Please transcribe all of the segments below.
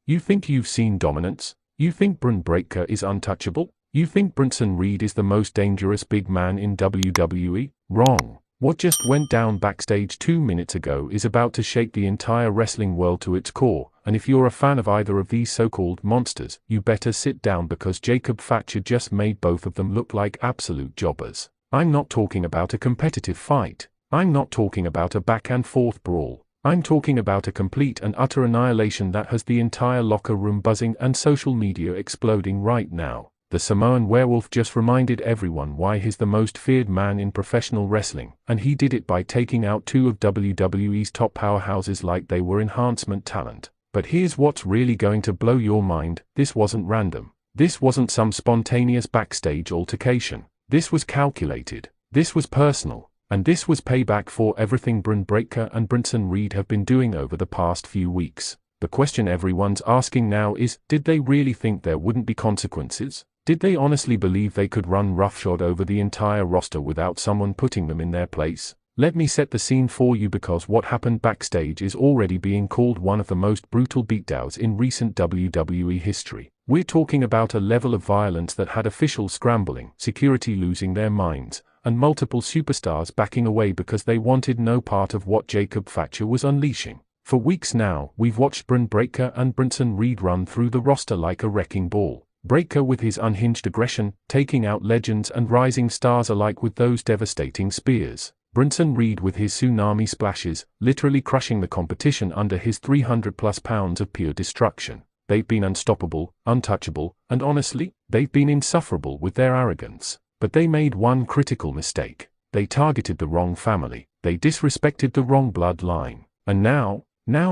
You think you've seen dominance? You think Bron Breakker is untouchable? You think Bronson Reed is the most dangerous big man in WWE? Wrong. What just went down backstage 2 minutes ago is about to shake the entire wrestling world to its core, and if you're a fan of either of these so-called monsters, you better sit down because Jacob Fatu just made both of them look like absolute jobbers. I'm not talking about a competitive fight. I'm not talking about a back-and-forth brawl. I'm talking about a complete and utter annihilation that has the entire locker room buzzing and social media exploding right now. The Samoan Werewolf just reminded everyone why he's the most feared man in professional wrestling, and he did it by taking out two of WWE's top powerhouses like they were enhancement talent. But here's what's really going to blow your mind: this wasn't random. This wasn't some spontaneous backstage altercation. This was calculated. This was personal. And this was payback for everything Bron Breakker and Bronson Reed have been doing over the past few weeks. The question everyone's asking now is, did they really think there wouldn't be consequences? Did they honestly believe they could run roughshod over the entire roster without someone putting them in their place? Let me set the scene for you, because what happened backstage is already being called one of the most brutal beatdowns in recent WWE history. We're talking about a level of violence that had officials scrambling, security losing their minds, and multiple superstars backing away because they wanted no part of what Jacob Fatu was unleashing. For weeks now, we've watched Bron Breakker and Bronson Reed run through the roster like a wrecking ball. Breakker with his unhinged aggression, taking out legends and rising stars alike with those devastating spears. Bronson Reed with his tsunami splashes, literally crushing the competition under his 300+ pounds of pure destruction. They've been unstoppable, untouchable, and honestly, they've been insufferable with their arrogance. But they made one critical mistake. They targeted the wrong family. They disrespected the wrong bloodline. And now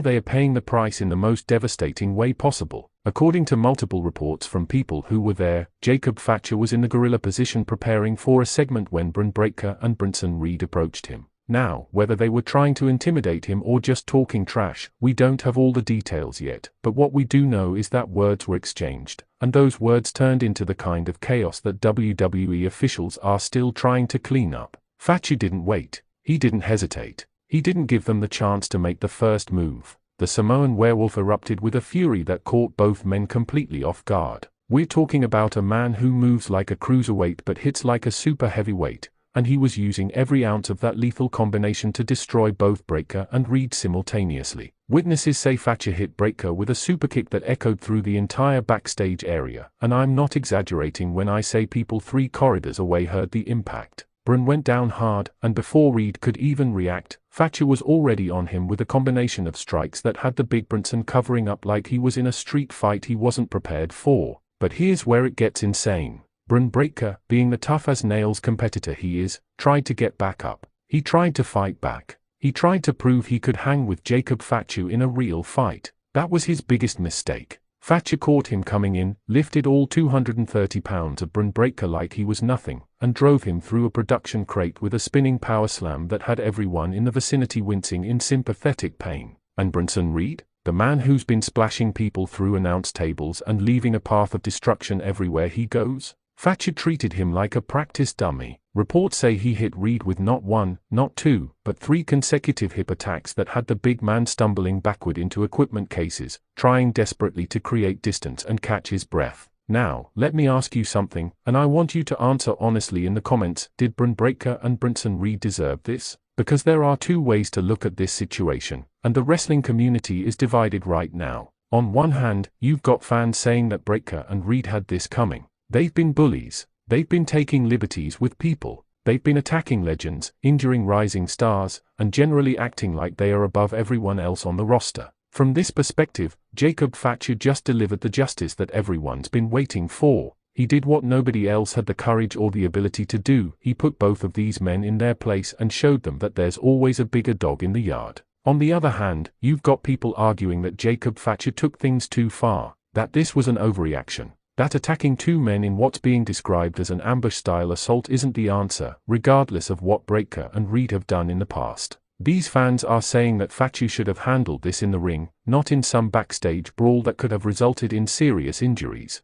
they are paying the price in the most devastating way possible. According to multiple reports from people who were there, Jacob Fatu was in the gorilla position preparing for a segment when Bron Breakker and Bronson Reed approached him. Now, whether they were trying to intimidate him or just talking trash, we don't have all the details yet, but what we do know is that words were exchanged, and those words turned into the kind of chaos that WWE officials are still trying to clean up. Fatu didn't wait. He didn't hesitate. He didn't give them the chance to make the first move. The Samoan Werewolf erupted with a fury that caught both men completely off guard. We're talking about a man who moves like a cruiserweight but hits like a super heavyweight, and he was using every ounce of that lethal combination to destroy both Breakker and Reed simultaneously. Witnesses say Fatu hit Breakker with a superkick that echoed through the entire backstage area, and I'm not exaggerating when I say people 3 corridors away heard the impact. Bron went down hard, and before Reed could even react, Fatu was already on him with a combination of strikes that had the big Bronson covering up like he was in a street fight he wasn't prepared for. But here's where it gets insane. Bron Breakker, being the tough-as-nails competitor he is, tried to get back up. He tried to fight back. He tried to prove he could hang with Jacob Fatu in a real fight. That was his biggest mistake. Fatu caught him coming in, lifted all 230 pounds of Bron Breakker like he was nothing, and drove him through a production crate with a spinning power slam that had everyone in the vicinity wincing in sympathetic pain. And Bronson Reed, the man who's been splashing people through announce tables and leaving a path of destruction everywhere he goes? Fatu treated him like a practice dummy. Reports say he hit Reed with not 1, not 2, but 3 consecutive hip attacks that had the big man stumbling backward into equipment cases, trying desperately to create distance and catch his breath. Now, let me ask you something, and I want you to answer honestly in the comments. Did Bron Breakker and Bronson Reed deserve this? Because there are 2 ways to look at this situation, and the wrestling community is divided right now. On one hand, you've got fans saying that Breakker and Reed had this coming. They've been bullies. They've been taking liberties with people. They've been attacking legends, injuring rising stars, and generally acting like they are above everyone else on the roster. From this perspective, Jacob Fatu just delivered the justice that everyone's been waiting for. He did what nobody else had the courage or the ability to do. He put both of these men in their place and showed them that there's always a bigger dog in the yard. On the other hand, you've got people arguing that Jacob Fatu took things too far, that this was an overreaction. That attacking 2 men in what's being described as an ambush-style assault isn't the answer, regardless of what Breakker and Reed have done in the past. These fans are saying that Fatu should have handled this in the ring, not in some backstage brawl that could have resulted in serious injuries.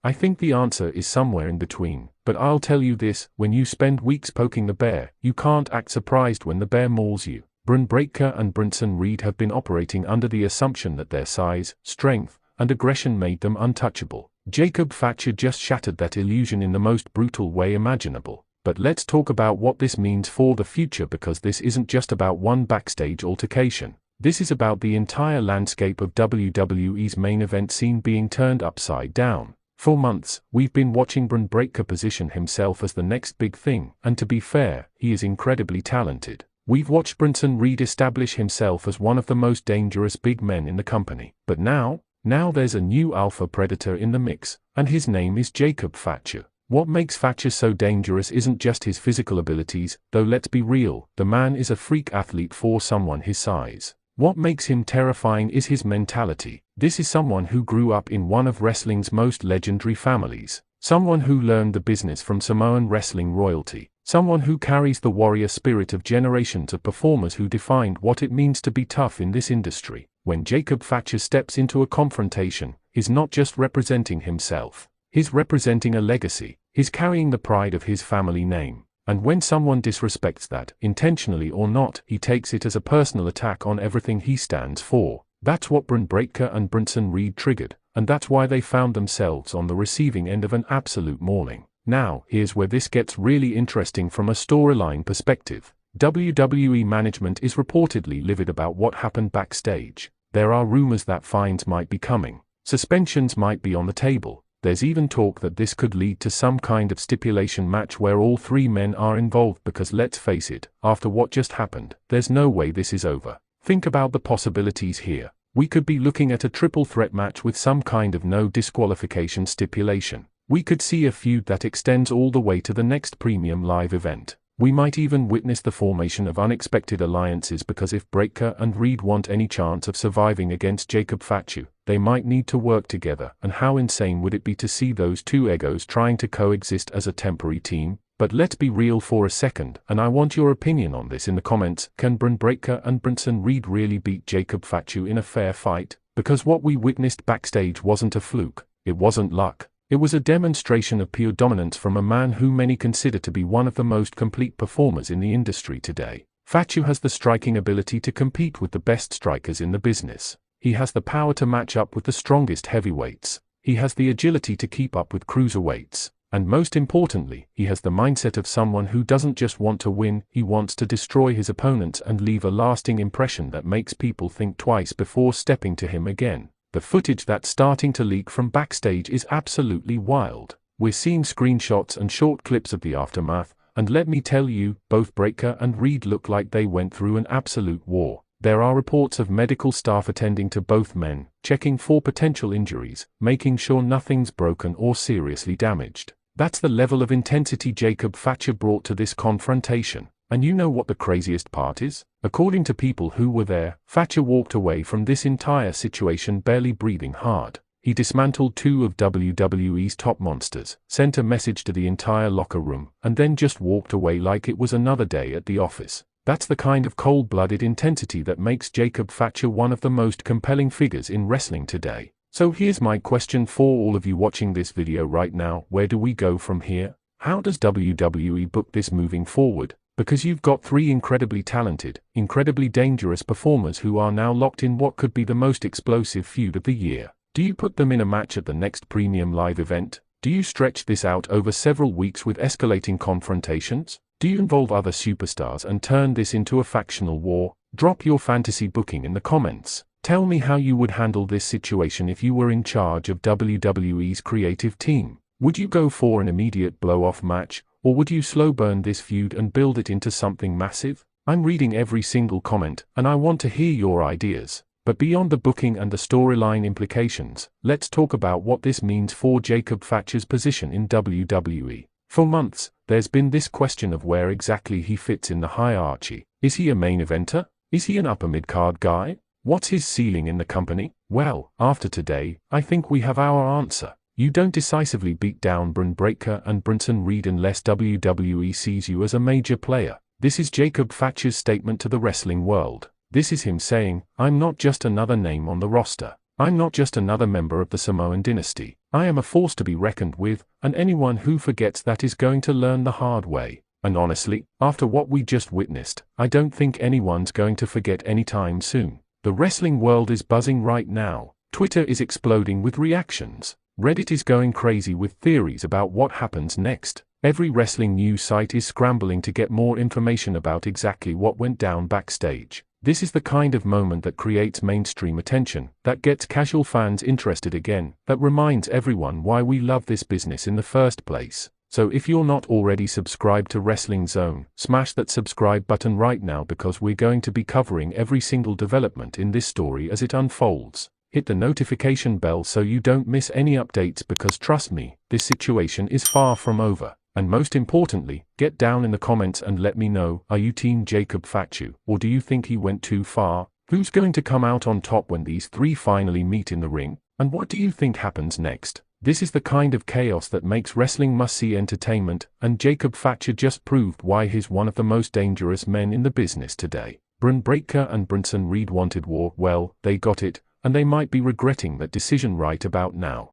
I think the answer is somewhere in between. But I'll tell you this, when you spend weeks poking the bear, you can't act surprised when the bear mauls you. Bron Breakker and Bronson Reed have been operating under the assumption that their size, strength, and aggression made them untouchable. Jacob Fatu just shattered that illusion in the most brutal way imaginable. But let's talk about what this means for the future, because this isn't just about one backstage altercation. This is about the entire landscape of WWE's main event scene being turned upside down. For months, we've been watching Bron Breakker position himself as the next big thing, and to be fair, he is incredibly talented. We've watched Bronson Reed establish himself as one of the most dangerous big men in the company. But now there's a new alpha predator in the mix, and his name is Jacob Fatu. What makes Fatu so dangerous isn't just his physical abilities, though let's be real, the man is a freak athlete for someone his size. What makes him terrifying is his mentality. This is someone who grew up in one of wrestling's most legendary families. Someone who learned the business from Samoan wrestling royalty. Someone who carries the warrior spirit of generations of performers who defined what it means to be tough in this industry. When Jacob Fatu steps into a confrontation, he's not just representing himself. He's representing a legacy. He's carrying the pride of his family name. And when someone disrespects that, intentionally or not, he takes it as a personal attack on everything he stands for. That's what Bron Breakker and Bronson Reed triggered, and that's why they found themselves on the receiving end of an absolute mauling. Now, here's where this gets really interesting from a storyline perspective. WWE management is reportedly livid about what happened backstage. There are rumors that fines might be coming. Suspensions might be on the table. There's even talk that this could lead to some kind of stipulation match where all three men are involved, because let's face it, after what just happened, there's no way this is over. Think about the possibilities here. We could be looking at a triple threat match with some kind of no disqualification stipulation. We could see a feud that extends all the way to the next premium live event. We might even witness the formation of unexpected alliances, because if Breakker and Reed want any chance of surviving against Jacob Fatu, they might need to work together. And how insane would it be to see those two egos trying to coexist as a temporary team? But let's be real for a second, and I want your opinion on this in the comments. Can Bron Breakker and Bronson Reed really beat Jacob Fatu in a fair fight? Because what we witnessed backstage wasn't a fluke. It wasn't luck. It was a demonstration of pure dominance from a man who many consider to be one of the most complete performers in the industry today. Fatu has the striking ability to compete with the best strikers in the business. He has the power to match up with the strongest heavyweights. He has the agility to keep up with cruiserweights. And most importantly, he has the mindset of someone who doesn't just want to win, he wants to destroy his opponents and leave a lasting impression that makes people think twice before stepping to him again. The footage that's starting to leak from backstage is absolutely wild. We're seeing screenshots and short clips of the aftermath, and let me tell you, both Breakker and Reed look like they went through an absolute war. There are reports of medical staff attending to both men, checking for potential injuries, making sure nothing's broken or seriously damaged. That's the level of intensity Jacob Fatu brought to this confrontation. And you know what the craziest part is? According to people who were there, Fatu walked away from this entire situation barely breathing hard. He dismantled two of WWE's top monsters, sent a message to the entire locker room, and then just walked away like it was another day at the office. That's the kind of cold-blooded intensity that makes Jacob Fatu one of the most compelling figures in wrestling today. So here's my question for all of you watching this video right now: where do we go from here? How does WWE book this moving forward? Because you've got three incredibly talented, incredibly dangerous performers who are now locked in what could be the most explosive feud of the year. Do you put them in a match at the next premium live event? Do you stretch this out over several weeks with escalating confrontations? Do you involve other superstars and turn this into a factional war? Drop your fantasy booking in the comments. Tell me how you would handle this situation if you were in charge of WWE's creative team. Would you go for an immediate blow-off match, or would you slow burn this feud and build it into something massive? I'm reading every single comment, and I want to hear your ideas. But beyond the booking and the storyline implications, let's talk about what this means for Jacob Fatu's position in WWE. For months, there's been this question of where exactly he fits in the hierarchy. Is he a main eventer? Is he an upper mid-card guy? What's his ceiling in the company? Well, after today, I think we have our answer. You don't decisively beat down Bron Breakker and Bronson Reed unless WWE sees you as a major player. This is Jacob Fatu's statement to the wrestling world. This is him saying, I'm not just another name on the roster. I'm not just another member of the Samoan dynasty. I am a force to be reckoned with, and anyone who forgets that is going to learn the hard way. And honestly, after what we just witnessed, I don't think anyone's going to forget anytime soon. The wrestling world is buzzing right now. Twitter is exploding with reactions. Reddit is going crazy with theories about what happens next. Every wrestling news site is scrambling to get more information about exactly what went down backstage. This is the kind of moment that creates mainstream attention, that gets casual fans interested again, that reminds everyone why we love this business in the first place. So if you're not already subscribed to Wrestling Zone, smash that subscribe button right now because we're going to be covering every single development in this story as it unfolds. Hit the notification bell so you don't miss any updates because trust me, this situation is far from over. And most importantly, get down in the comments and let me know, are you team Jacob Fatu, or do you think he went too far? Who's going to come out on top when these three finally meet in the ring? And what do you think happens next? This is the kind of chaos that makes wrestling must-see entertainment, and Jacob Fatu just proved why he's one of the most dangerous men in the business today. Bron Breakker and Bronson Reed wanted war, well, they got it, and they might be regretting that decision right about now.